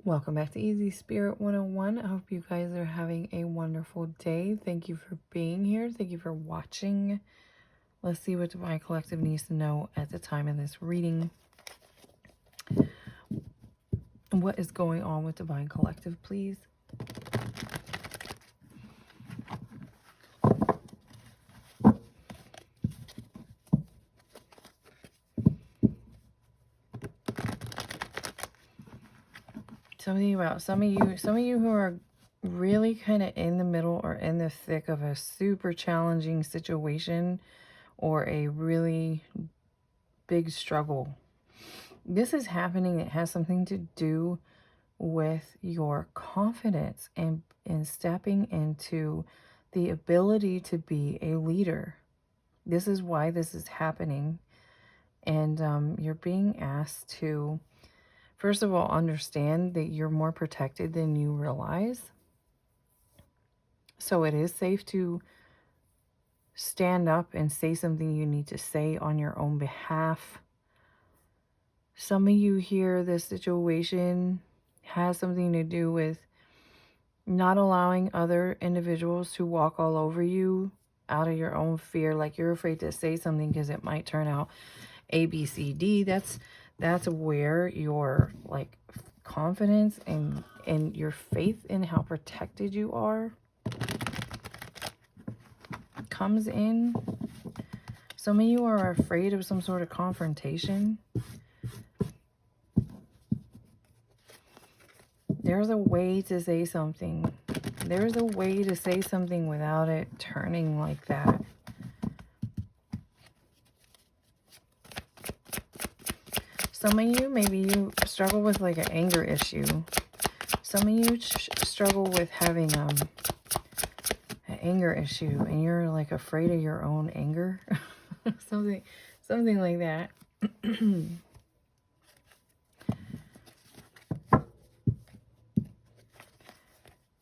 Welcome back to Easy Spirit 101. I hope you guys are having a wonderful day. Thank you for being here. Thank you for watching. Let's see what Divine Collective needs to know at the time of this reading. What is going on with Divine Collective, please? Something about some of you who are really kind of in the middle or in the thick of a super challenging situation or a really big struggle. This is happening. It has something to do with your confidence and stepping into the ability to be a leader. This is why this is happening. And you're being asked to, first of all, understand that you're more protected than you realize. So it is safe to stand up and say something you need to say on your own behalf. Some of you here, this situation has something to do with not allowing other individuals to walk all over you out of your own fear. Like you're afraid to say something because it might turn out A, B, C, D. That's where your like confidence and your faith in how protected you are comes in. Some of you are afraid of some sort of confrontation. There's a way to say something. There's a way to say something without it turning like that. Some of you, maybe you struggle with like an anger issue. Some of you struggle with having an anger issue and you're like afraid of your own anger. something like that.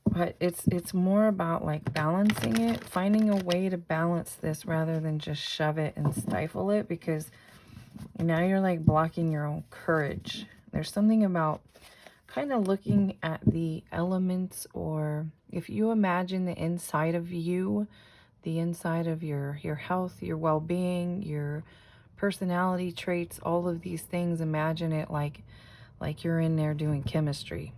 But it's more about like balancing it, finding a way to balance this rather than just shove it and stifle it, because now you're like blocking your own courage. There's something about kind of looking at the elements, or if you imagine the inside of you, the inside of your health, your well-being, your personality traits, all of these things, imagine it like you're in there doing chemistry.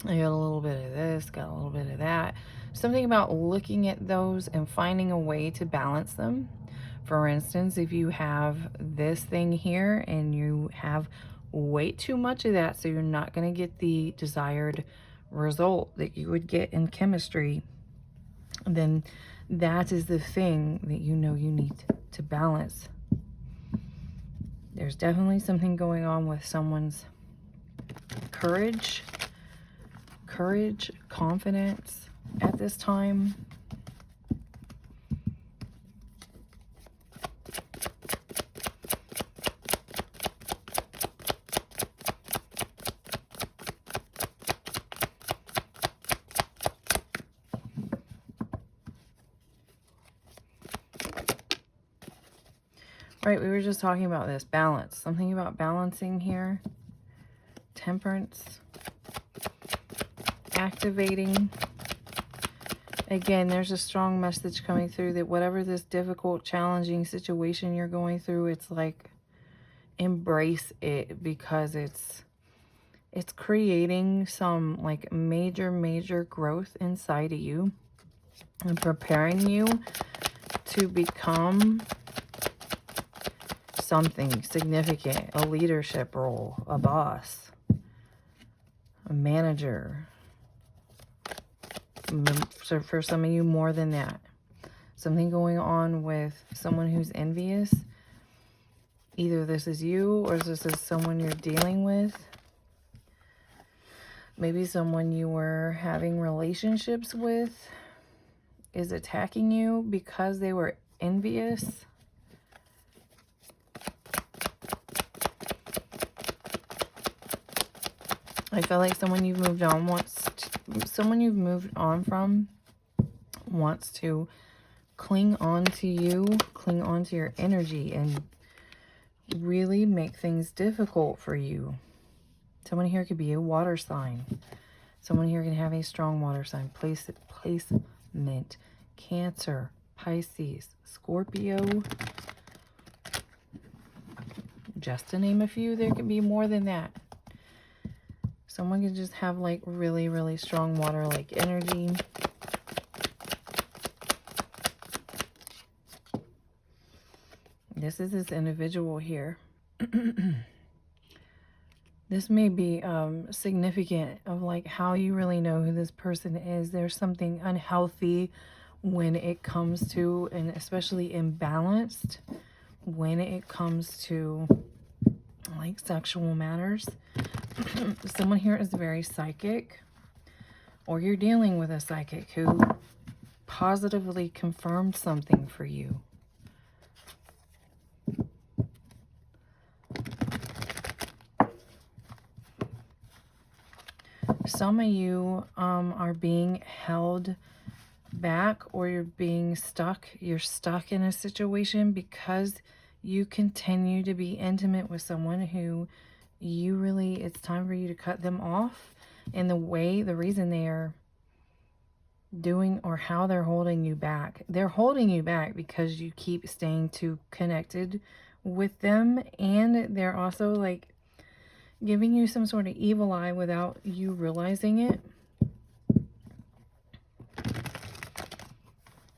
I got a little bit of this, got a little bit of that. Something about looking at those and finding a way to balance them. For instance, if you have this thing here and you have way too much of that, so you're not going to get the desired result that you would get in chemistry, then that is the thing that you know you need to balance. There's definitely something going on with someone's courage, confidence at this time. Right, we were just talking about this balance. Something about balancing here. Temperance. Activating. Again, there's a strong message coming through that whatever this difficult, challenging situation you're going through, it's like embrace it, because it's creating some like major growth inside of you and preparing you to become something significant, a leadership role, a boss, a manager. So for some of you, more than that. Something going on with someone who's envious. Either this is you or this is someone you're dealing with. Maybe someone you were having relationships with is attacking you because they were envious. I feel like someone you've moved on from wants to cling on to you, cling on to your energy, and really make things difficult for you Someone here could be a water sign. Someone here can have a strong water sign. Placement. Cancer. Pisces. Scorpio. Just to name a few, there could be more than that. Someone can just have like really, really strong water like energy. This is this individual here. This may be significant of like how you really know who this person is. There's something unhealthy when it comes to, and especially imbalanced when it comes to like sexual matters. Someone here is very psychic, or you're dealing with a psychic who positively confirmed something for you. Some of you are being held back, or you're being stuck. You're stuck in a situation because you continue to be intimate with someone who you really, it's time for you to cut them off. And the reason they are doing, or how they're holding you back, they're holding you back because you keep staying too connected with them. And they're also like giving you some sort of evil eye without you realizing it,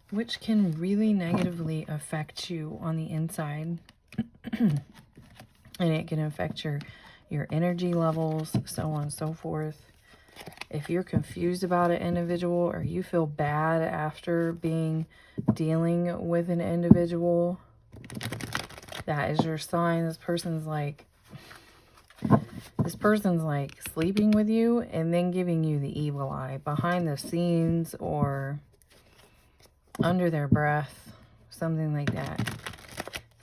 which can really negatively affect you on the inside. And it can affect your energy levels, so on and so forth. If you're confused about an individual, or you feel bad after dealing with an individual, that is your sign. This person's like sleeping with you and then giving you the evil eye behind the scenes or under their breath, something like that.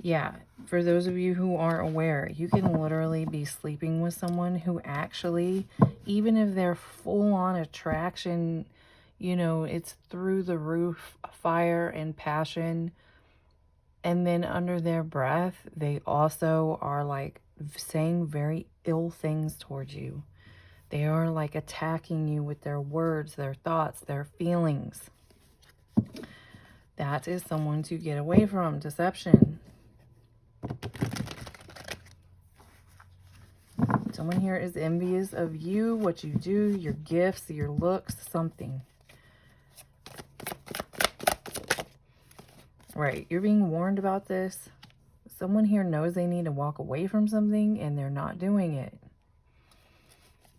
Yeah, for those of you who aren't aware, you can literally be sleeping with someone who actually, even if they're full on attraction, you know, it's through the roof, fire and passion, and then under their breath, they also are like saying very ill things towards you. They are like attacking you with their words, their thoughts, their feelings. That is someone to get away from. Deception. Someone here is envious of you, what you do, your gifts, your looks, something. Right, you're being warned about this. Someone here knows they need to walk away from something and they're not doing it.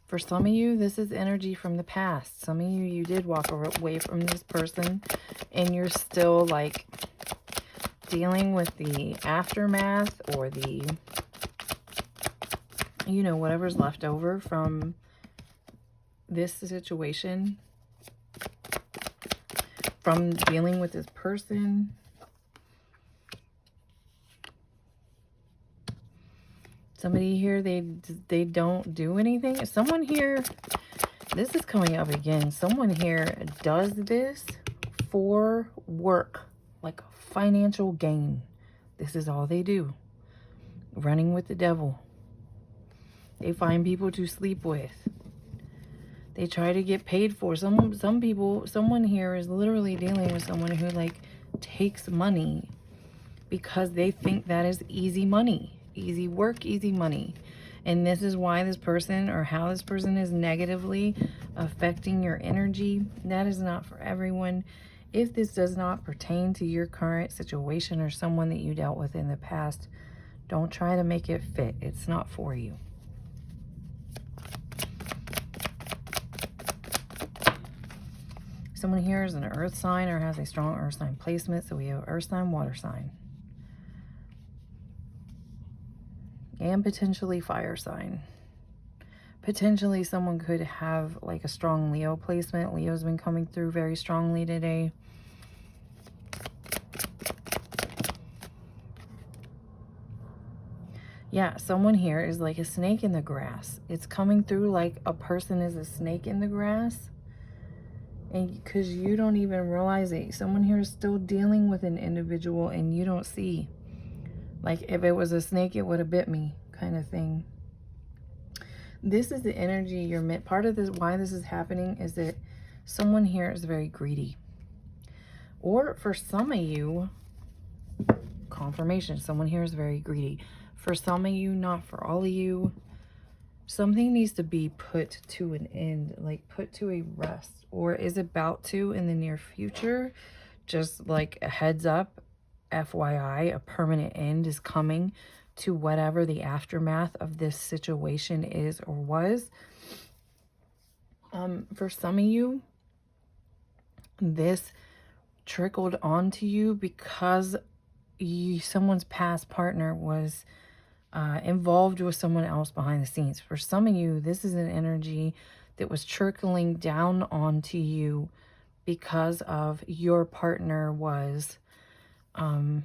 For some of you, this is energy from the past. Some of you did walk away from this person and you're still like dealing with the aftermath, or the, you know, whatever's left over from this situation, from dealing with this person. Somebody here, they don't do anything. Someone here, this is coming up again. Someone here does this for work, like financial gain. This is all they do. Running with the devil. They find people to sleep with. They try to get paid for. Some people, someone here is literally dealing with someone who like takes money because they think that is easy money. Easy work, easy money. And this is why this person, or how this person is negatively affecting your energy. That is not for everyone. If this does not pertain to your current situation or someone that you dealt with in the past, don't try to make it fit. It's not for you. Someone here is an earth sign or has a strong earth sign placement. So we have earth sign, water sign. And potentially fire sign. Potentially someone could have like a strong Leo placement. Leo's been coming through very strongly today. Yeah, someone here is like a snake in the grass. It's coming through like a person is a snake in the grass. And because you don't even realize it. Someone here is still dealing with an individual and you don't see. Like if it was a snake, it would have bit me, kind of thing. This is the energy you're meant. Part of this, why this is happening, is that someone here is very greedy. Or for some of you, confirmation, someone here is very greedy. For some of you, not for all of you, something needs to be put to an end, like put to a rest, or is about to in the near future. Just like a heads up, FYI, a permanent end is coming to whatever the aftermath of this situation is or was. For some of you, this trickled onto you because someone's past partner was involved with someone else behind the scenes. For some of you, this is an energy that was trickling down onto you because of your partner was so on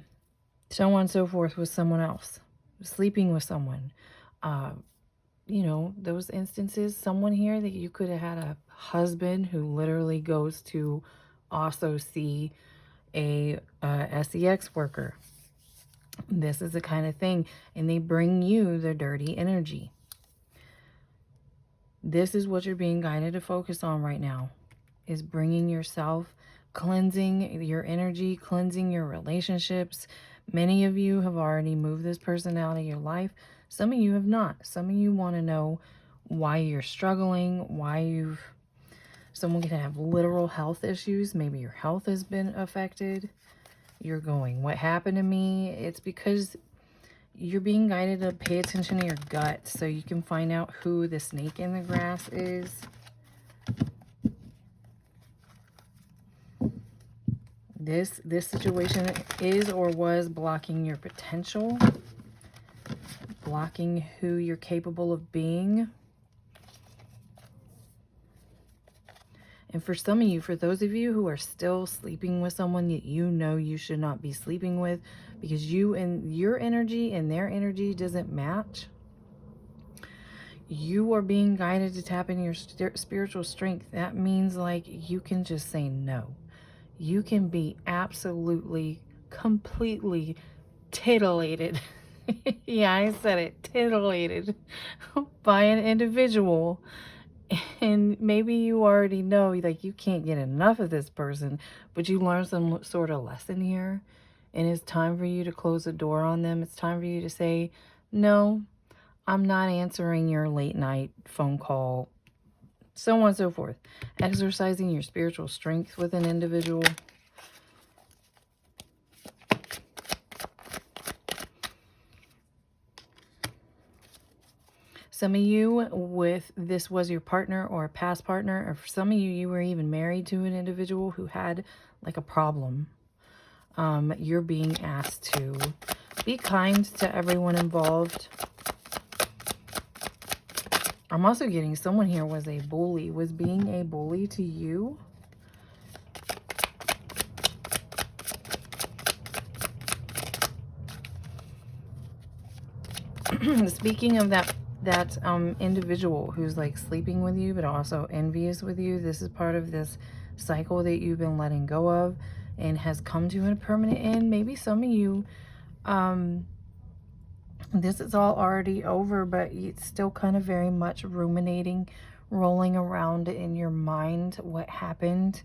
and so forth with someone else, sleeping with someone. You know, those instances, someone here that you could have had a husband who literally goes to also see a sex worker. This is the kind of thing, and they bring you their dirty energy. This is what you're being guided to focus on right now, is bringing yourself, cleansing your energy, cleansing your relationships. Many of you have already moved this person out of your life. Some of you have not. Some of you want to know why you're struggling, someone can have literal health issues. Maybe your health has been affected. You're going, what happened to me? It's because you're being guided to pay attention to your gut so you can find out who the snake in the grass is. This situation is or was blocking your potential, blocking who you're capable of being. And for some of you, for those of you who are still sleeping with someone that you know you should not be sleeping with because you and your energy and their energy doesn't match, you are being guided to tap into your spiritual strength. That means like you can just say no. You can be absolutely, completely titillated. Yeah, I said it, titillated by an individual. And maybe you already know, like, you can't get enough of this person, but you learn some sort of lesson here. And it's time for you to close the door on them. It's time for you to say, no, I'm not answering your late night phone call, so on and so forth. Exercising your spiritual strength with an individual. Some of you, with this was your partner or a past partner, or for some of you, you were even married to an individual who had like a problem. You're being asked to be kind to everyone involved. I'm also getting someone here was a bully, was being a bully to you. Speaking of that individual who's like sleeping with you but also envious with you, this is part of this cycle that you've been letting go of and has come to a permanent end. Maybe some of you, this is all already over, but it's still kind of very much ruminating, rolling around in your mind what happened.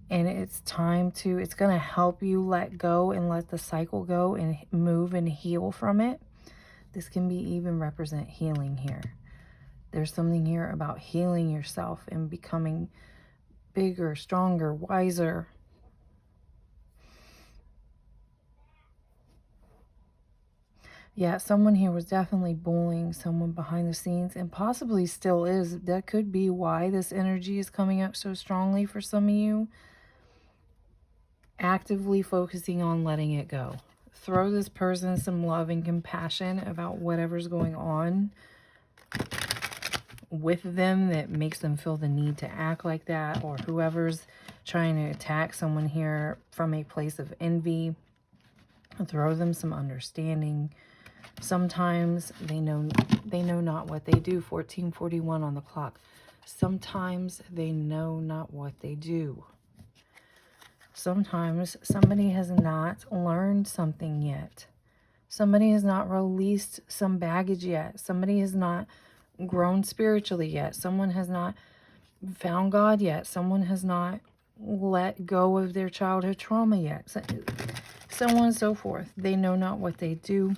And it's time to, it's going to help you let go and let the cycle go and move and heal from it. This can be even represent healing here. There's something here about healing yourself and becoming bigger, stronger, wiser. Yeah, someone here was definitely bullying someone behind the scenes and possibly still is. That could be why this energy is coming up so strongly for some of you. Actively focusing on letting it go. Throw this person some love and compassion about whatever's going on with them that makes them feel the need to act like that, or whoever's trying to attack someone here from a place of envy. Throw them some understanding. Sometimes they know not what they do. 1441 on the clock. Sometimes they know not what they do. Sometimes somebody has not learned something yet. Somebody has not released some baggage yet. Somebody has not grown spiritually yet. Someone has not found God yet. Someone has not let go of their childhood trauma yet. So on and so forth. They know not what they do.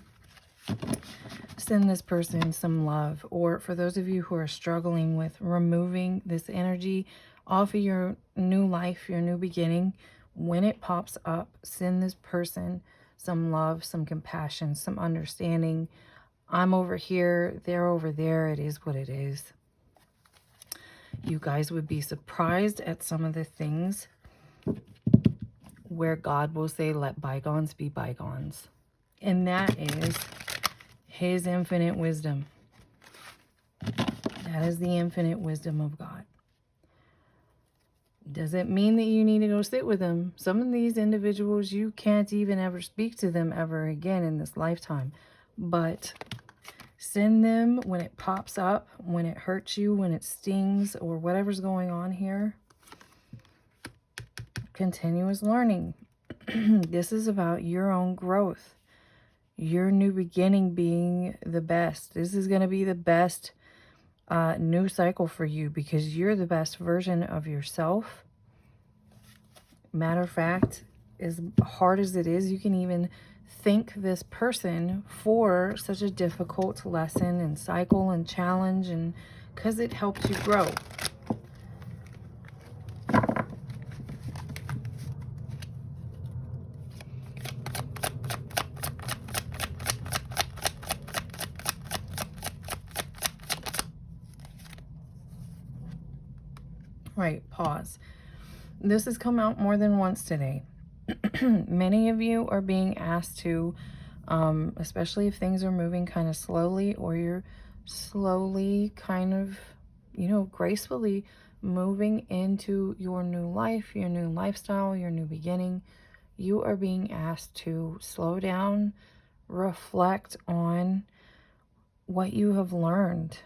Send this person some love. Or for those of you who are struggling with removing this energy off of your new life, your new beginning, when it pops up, send this person some love, some compassion, some understanding. I'm over here, they're over there. It is what it is. You guys would be surprised at some of the things where God will say, let bygones be bygones. And that is his infinite wisdom. That is the infinite wisdom of God. Doesn't mean that you need to go sit with them. Some of these individuals, you can't even ever speak to them ever again in this lifetime. But send them when it pops up, when it hurts you, when it stings, or whatever's going on here. Continuous learning. This is about your own growth. Your new beginning being the best. This is going to be the best new cycle for you because you're the best version of yourself. Matter of fact, as hard as it is, you can even thank this person for such a difficult lesson and cycle and challenge, and because it helped you grow. Right, pause. This has come out more than once today. Many of you are being asked to, especially if things are moving kind of slowly, or you're slowly kind of, gracefully moving into your new life, your new lifestyle, your new beginning. You are being asked to slow down, reflect on what you have learned.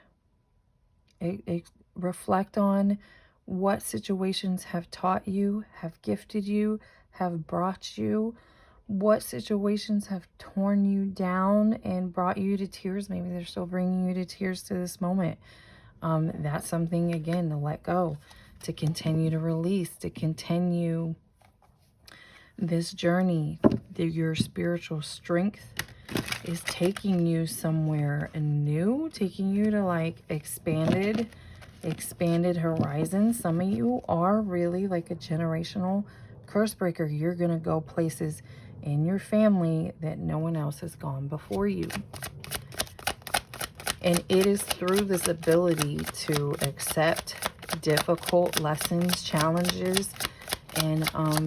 Reflect on what situations have taught you, have gifted you, have brought you, what situations have torn you down and brought you to tears. Maybe they're still bringing you to tears to this moment. That's something, again, to let go, to continue to release, to continue this journey. Your spiritual strength is taking you somewhere new, taking you to like expanded horizons. Some of you are really like a generational curse breaker. You're going to go places in your family that no one else has gone before you. And it is through this ability to accept difficult lessons, challenges, and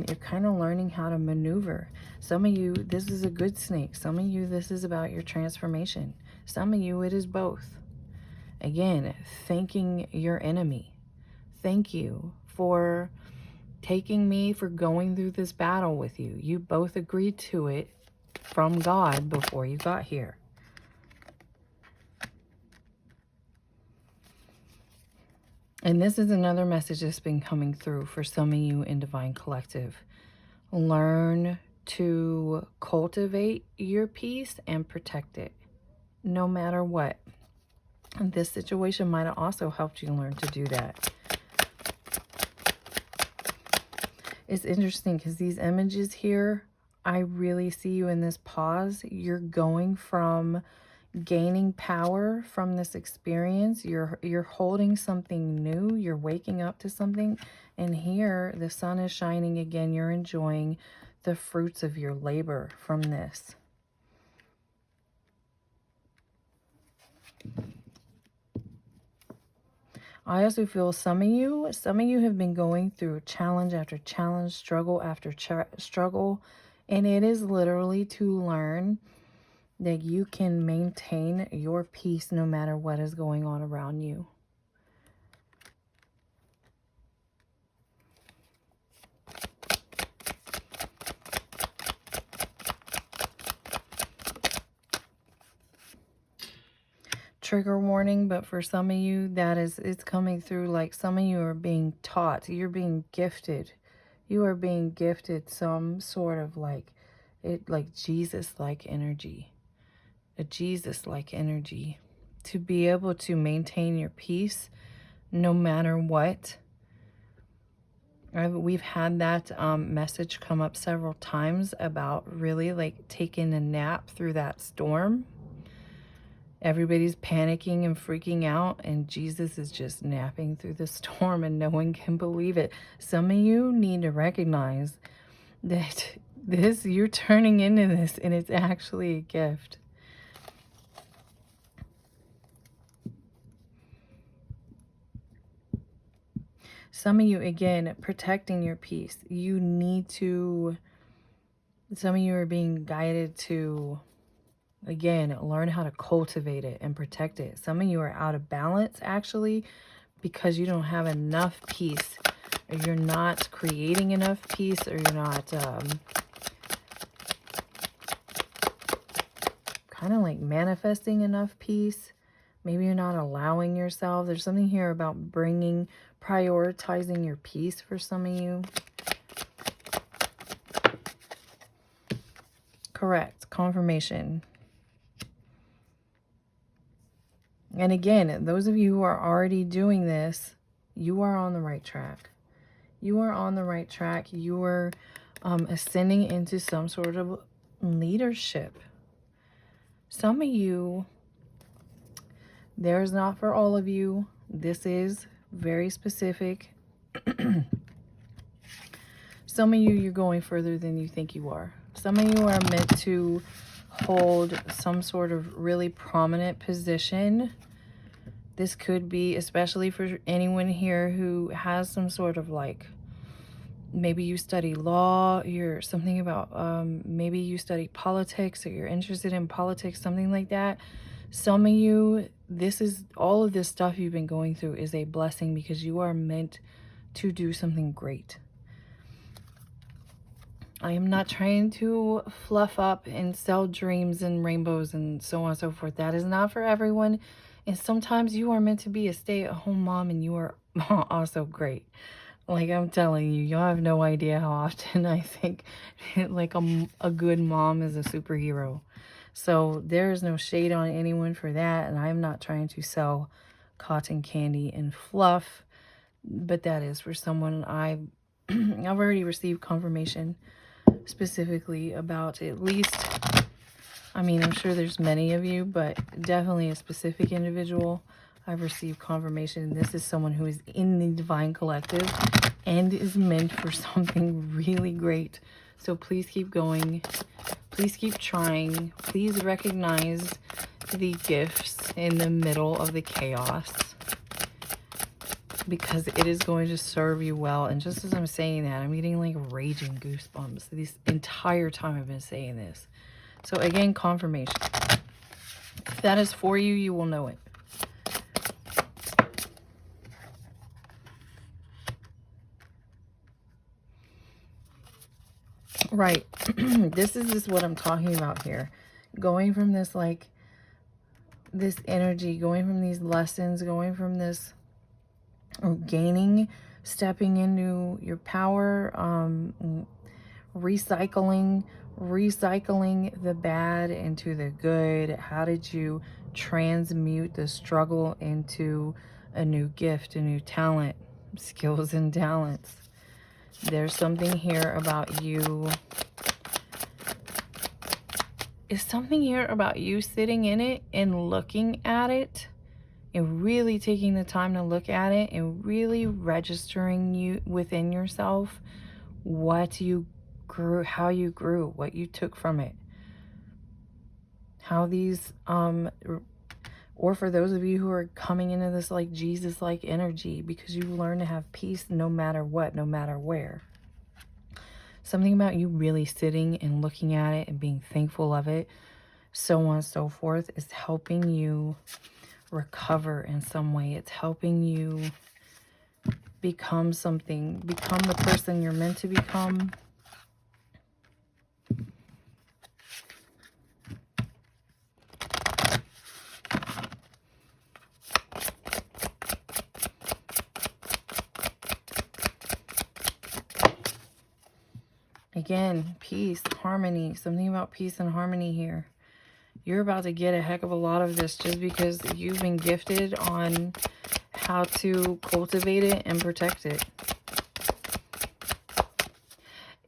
you're kind of learning how to maneuver. Some of you, this is a good snake. Some of you, this is about your transformation. Some of you, it is both. Again, thanking your enemy. Thank you for taking me, for going through this battle with you. You both agreed to it from God before you got here. And this is another message that's been coming through for some of you in Divine Collective. Learn to cultivate your peace and protect it, no matter what. And this situation might have also helped you learn to do that. It's interesting because these images here, I really see you in this pause. You're going from gaining power from this experience. You're holding something new. You're waking up to something. And here, the sun is shining again. You're enjoying the fruits of your labor from this. I also feel some of you have been going through challenge after challenge, struggle after struggle, and it is literally to learn that you can maintain your peace no matter what is going on around you. Trigger warning, but for some of you, it's coming through like some of you are being taught. You're being gifted. You are being gifted some sort of like Jesus-like energy. A Jesus-like energy to be able to maintain your peace no matter what. We've had that message come up several times about really like taking a nap through that storm. Everybody's panicking and freaking out, and Jesus is just napping through the storm, and no one can believe it. Some of you need to recognize that you're turning into this, and it's actually a gift. Some of you, again, protecting your peace. You need to, some of you are being guided to, again, learn how to cultivate it and protect it. Some of you are out of balance, actually, because you don't have enough peace, or you're not creating enough peace, or you're not kind of like manifesting enough peace. Maybe you're not allowing yourself. There's something here about prioritizing your peace for some of you. Correct. Confirmation. And again, those of you who are already doing this, you are on the right track. You are on the right track. You are ascending into some sort of leadership. Some of you, there's not for all of you. This is very specific. Some of you, you're going further than you think you are. Some of you are meant to hold some sort of really prominent position. This could be, especially for anyone here who has some sort of like, maybe you study law, you're something about, maybe you study politics, or you're interested in politics, something like that. Some of you, this is, all of this stuff you've been going through is a blessing, because you are meant to do something great. I am not trying to fluff up and sell dreams and rainbows and so on and so forth. That is not for everyone. And sometimes you are meant to be a stay-at-home mom, and you are also great. Like, I'm telling you, y'all have no idea how often I think like a good mom is a superhero. So there is no shade on anyone for that. And I'm not trying to sell cotton candy and fluff, but that is for someone I've already received confirmation specifically about, at least, I mean, I'm sure there's many of you, but definitely a specific individual I've received confirmation. This is someone who is in the Divine Collective and is meant for something really great. So please keep going. Please keep trying. Please recognize the gifts in the middle of the chaos, because it is going to serve you well. And just as I'm saying that, I'm getting like raging goosebumps this entire time I've been saying this. So again, confirmation. If that is for you, you will know it. Right. This is just what I'm talking about here. Going from this, like, this energy, going from these lessons, going from this, or gaining, stepping into your power, recycling the bad into the good. How did you transmute the struggle into a new gift, a new talent, skills and talents? There's something here about you. Is something here about you sitting in it and looking at it, and really taking the time to look at it, and really registering you within yourself what you grew, how you grew, what you took from it, how these or for those of you who are coming into this like Jesus-like energy, because you learn to have peace no matter what, no matter where. Something about you really sitting and looking at it and being thankful of it, so on and so forth, is helping you recover in some way. It's helping you become something, become the person you're meant to become. Again, peace, harmony, something about peace and harmony here. You're about to get a heck of a lot of this just because you've been gifted on how to cultivate it and protect it.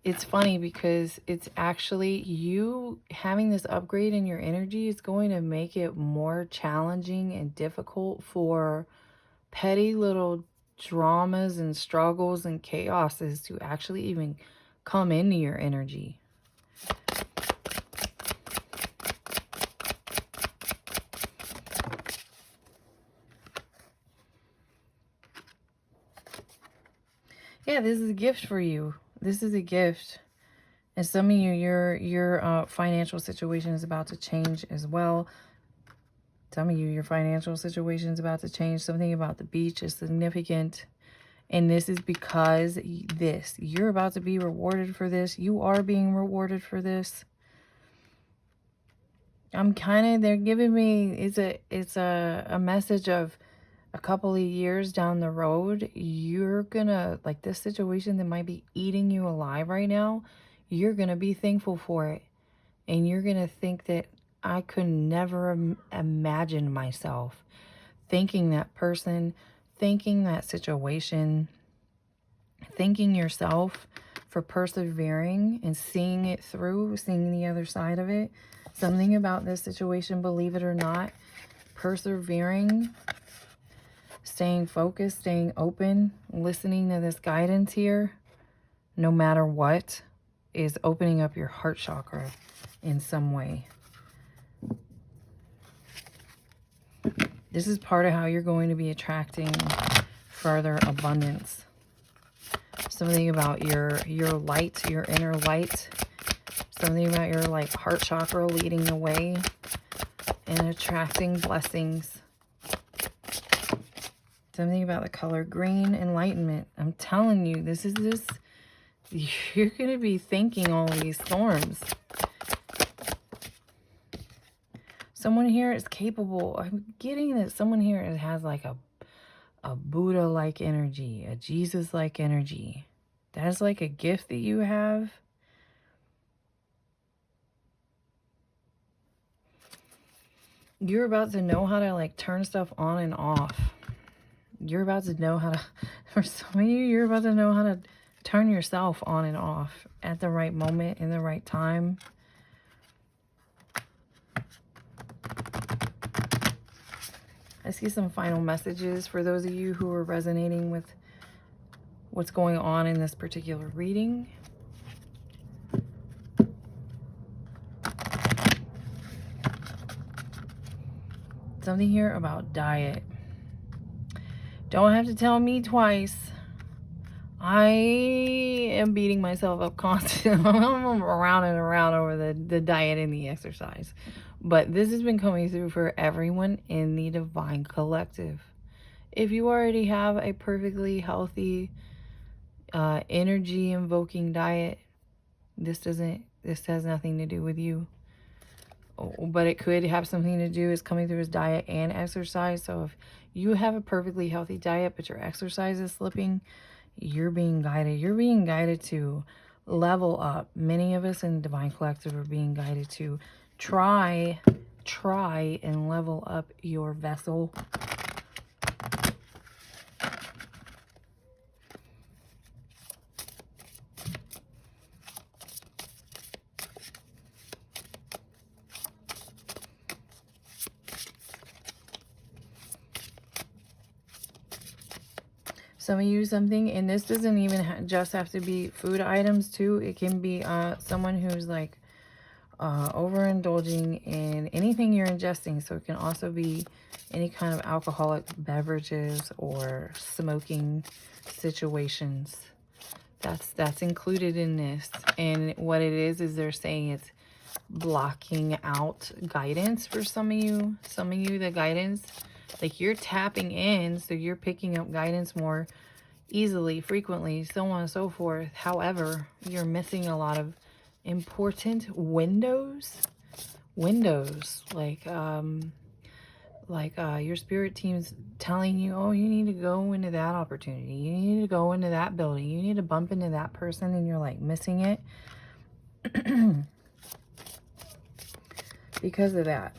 It's funny because it's actually you having this upgrade in your energy is going to make it more challenging and difficult for petty little dramas and struggles and chaoses to actually even come into your energy. Yeah, this is a gift for you. This is a gift. And some of you, your financial situation is about to change as well. Some of you, your financial situation is about to change. Something about the beach is significant. And this is because you're about to be rewarded for this. You are being rewarded for this. They're giving me, it's a message of a couple of years down the road, you're gonna, like this situation that might be eating you alive right now, you're gonna be thankful for it. And you're gonna think that I could never imagine myself thanking that person, thanking that situation, thanking yourself for persevering and seeing it through, seeing the other side of it. Something about this situation, believe it or not, persevering, staying focused, staying open, listening to this guidance here, no matter what, is opening up your heart chakra in some way. This is part of how you're going to be attracting further abundance. Something about your light, your inner light. Something about your like heart chakra leading the way and attracting blessings. Something about the color green, enlightenment. I'm telling you, you're going to be thanking all these storms. Someone here is capable. I'm getting that someone here has like a Buddha-like energy, a Jesus-like energy. That's like a gift that you have. You're about to know how to like turn stuff on and off. You're about to know how to, for some of you, you're about to know how to turn yourself on and off at the right moment, in the right time. I see some final messages for those of you who are resonating with what's going on in this particular reading. Something here about diet. Don't have to tell me twice. I am beating myself up constantly. I'm around and around over the diet and the exercise. But this has been coming through for everyone in the Divine Collective. If you already have a perfectly healthy, energy-invoking diet, this has nothing to do with you. But it could have something to do is coming through as diet and exercise. So if you have a perfectly healthy diet, but your exercise is slipping, you're being guided. You're being guided to level up. Many of us in Divine Collective are being guided to try and level up your vessel. Some of you something, and this doesn't even just have to be food items too. It can be someone who's like overindulging in anything you're ingesting. So it can also be any kind of alcoholic beverages or smoking situations. That's included in this. And what it is they're saying it's blocking out guidance for some of you. Some of you, the guidance, like you're tapping in, so you're picking up guidance more easily, frequently, so on and so forth. However, you're missing a lot of important windows, like your spirit team's telling you, oh, you need to go into that opportunity, you need to go into that building, you need to bump into that person, and you're like missing it. because of that.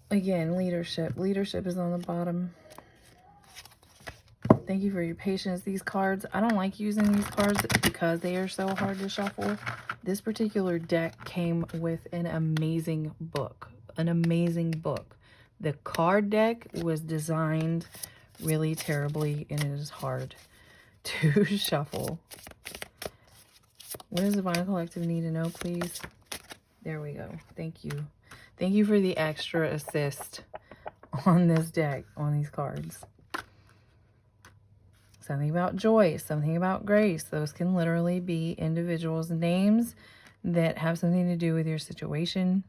Again, leadership. Leadership is on the bottom. Thank you for your patience. These cards, I don't like using these cards because they are so hard to shuffle. This particular deck came with an amazing book. An amazing book. The card deck was designed really terribly, and it is hard to shuffle. What does Divine Collective need to know, please? There we go. Thank you. Thank you for the extra assist on this deck, on these cards. Something about joy, something about grace. Those can literally be individuals' names that have something to do with your situation.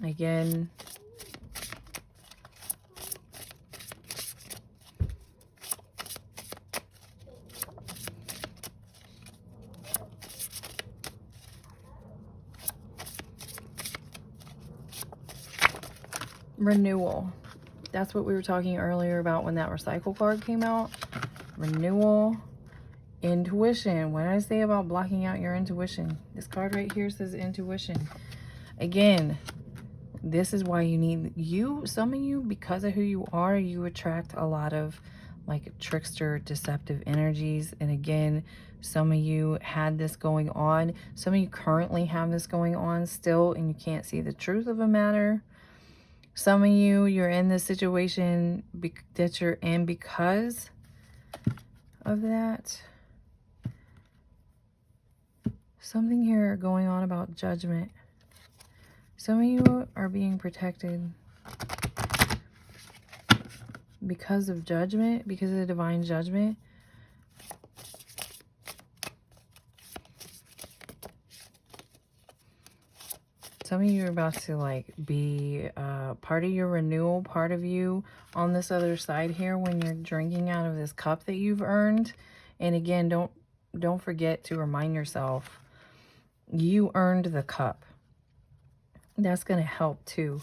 Again, renewal. That's what we were talking earlier about when that recycle card came out. Renewal. Intuition. What did I say about blocking out your intuition? This card right here says intuition. Again, this is why you need some of you, because of who you are, you attract a lot of like trickster, deceptive energies. And again, some of you had this going on. Some of you currently have this going on still, and you can't see the truth of a matter. Some of you, you're in this situation that you're in because of that. Something here going on about judgment. Some of you are being protected because of judgment, because of the divine judgment. Some of you are about to like be part of your renewal, part of you on this other side here when you're drinking out of this cup that you've earned. And again, don't forget to remind yourself, you earned the cup. That's going to help too.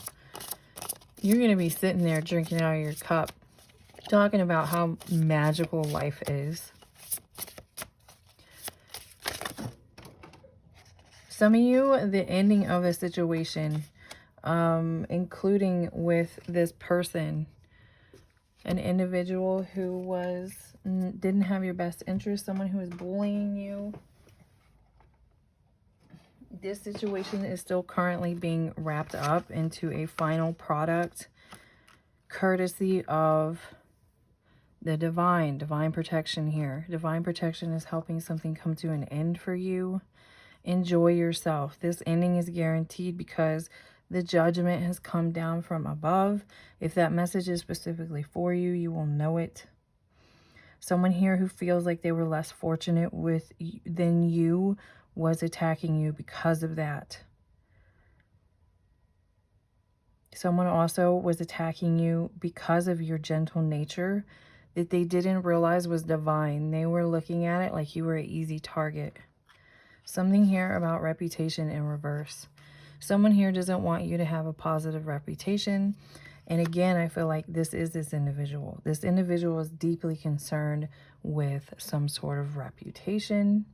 You're going to be sitting there drinking out of your cup, talking about how magical life is. Some of you, the ending of a situation, including with this person, an individual who didn't have your best interest, someone who was bullying you. This situation is still currently being wrapped up into a final product, courtesy of the divine protection here. Divine protection is helping something come to an end for you. Enjoy yourself. This ending is guaranteed because the judgment has come down from above. If that message is specifically for you, you will know it. Someone here who feels like they were less fortunate than you was attacking you because of that. Someone also was attacking you because of your gentle nature that they didn't realize was divine. They were looking at it like you were an easy target. Something here about reputation in reverse. Someone here doesn't want you to have a positive reputation. And again, I feel like this is this individual. This individual is deeply concerned with some sort of reputation.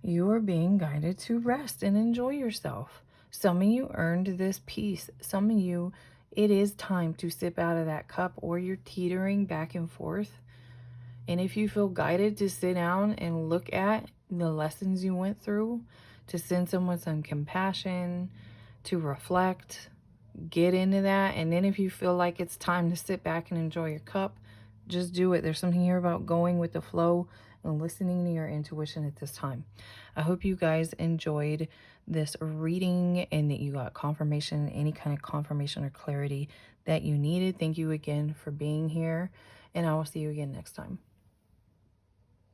You are being guided to rest and enjoy yourself. Some of you earned this peace. Some of you, it is time to sip out of that cup, or you're teetering back and forth. And if you feel guided to sit down and look at the lessons you went through, to send someone some compassion, to reflect, get into that. And then if you feel like it's time to sit back and enjoy your cup, just do it. There's something here about going with the flow and listening to your intuition at this time. I hope you guys enjoyed this reading and that you got confirmation, any kind of confirmation or clarity that you needed. Thank you again for being here, and I will see you again next time.